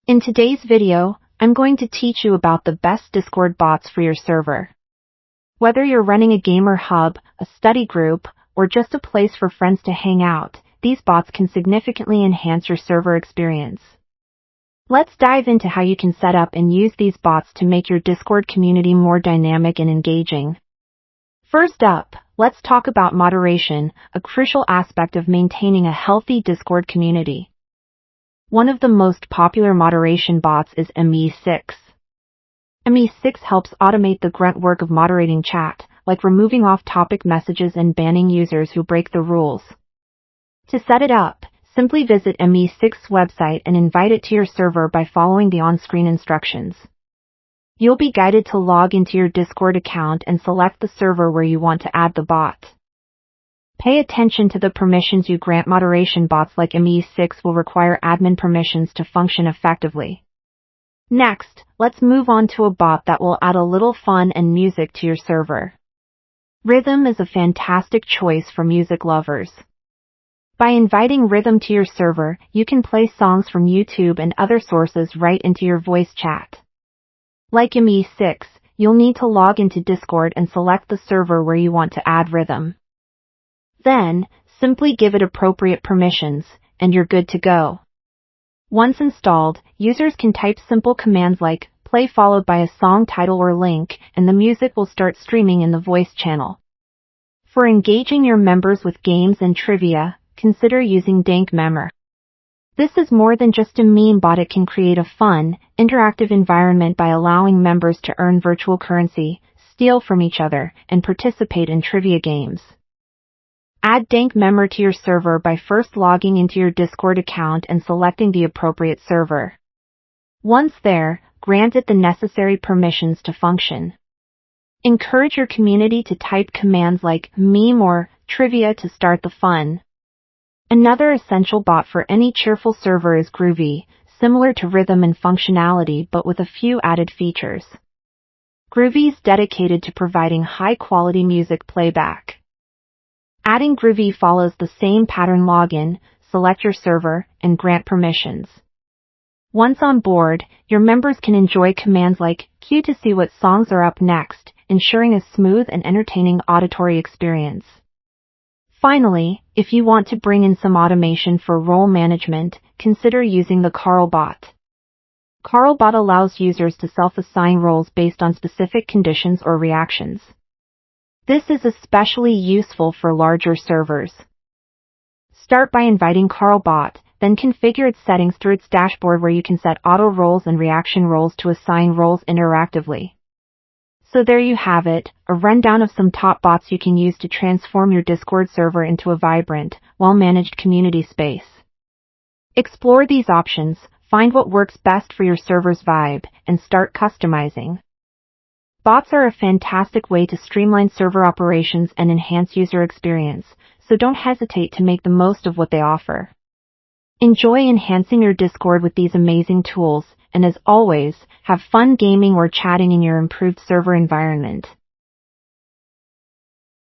In today's video, I'm going to teach you about the best Discord bots for your server. Whether you're running a gamer hub, a study group, or just a place for friends to hang out, these bots can significantly enhance your server experience. Let's dive into how you can set up and use these bots to make your Discord community more dynamic and engaging. First up, let's talk about moderation, a crucial aspect of maintaining a healthy Discord community. One of the most popular moderation bots is ME6. ME6 helps automate the grunt work of moderating chat, like removing off-topic messages and banning users who break the rules. To set it up, simply visit ME6's website and invite it to your server by following the on-screen instructions. You'll be guided to log into your Discord account and select the server where you want to add the bot. Pay attention to the permissions you grant. Moderation bots like ME6 will require admin permissions to function effectively. Next, let's move on to a bot that will add a little fun and music to your server. Rhythm is a fantastic choice for music lovers. By inviting Rhythm to your server, you can play songs from YouTube and other sources right into your voice chat. Like ME6, you'll need to log into Discord and select the server where you want to add Rhythm. Then, simply give it appropriate permissions, and you're good to go. Once installed, users can type simple commands like play followed by a song title or link, and the music will start streaming in the voice channel. For engaging your members with games and trivia, consider using DankMember. This is more than just a meme bot. It can create a fun, interactive environment by allowing members to earn virtual currency, steal from each other, and participate in trivia games. Add DankMember to your server by first logging into your Discord account and selecting the appropriate server. Once there, grant it the necessary permissions to function. Encourage your community to type commands like meme or trivia to start the fun. Another essential bot for any cheerful server is Groovy, similar to Rhythm in functionality but with a few added features. Groovy is dedicated to providing high-quality music playback. Adding Groovy follows the same pattern. Login, select your server, and grant permissions. Once on board, your members can enjoy commands like cue to see what songs are up next, ensuring a smooth and entertaining auditory experience. Finally, if you want to bring in some automation for role management, consider using the Carlbot. Carlbot allows users to self-assign roles based on specific conditions or reactions. This is especially useful for larger servers. Start by inviting Carlbot, then configure its settings through its dashboard where you can set auto roles and reaction roles to assign roles interactively. So there you have it, a rundown of some top bots you can use to transform your Discord server into a vibrant, well-managed community space. Explore these options, find what works best for your server's vibe, and start customizing. Bots are a fantastic way to streamline server operations and enhance user experience, so don't hesitate to make the most of what they offer. Enjoy enhancing your Discord with these amazing tools, and as always, have fun gaming or chatting in your improved server environment.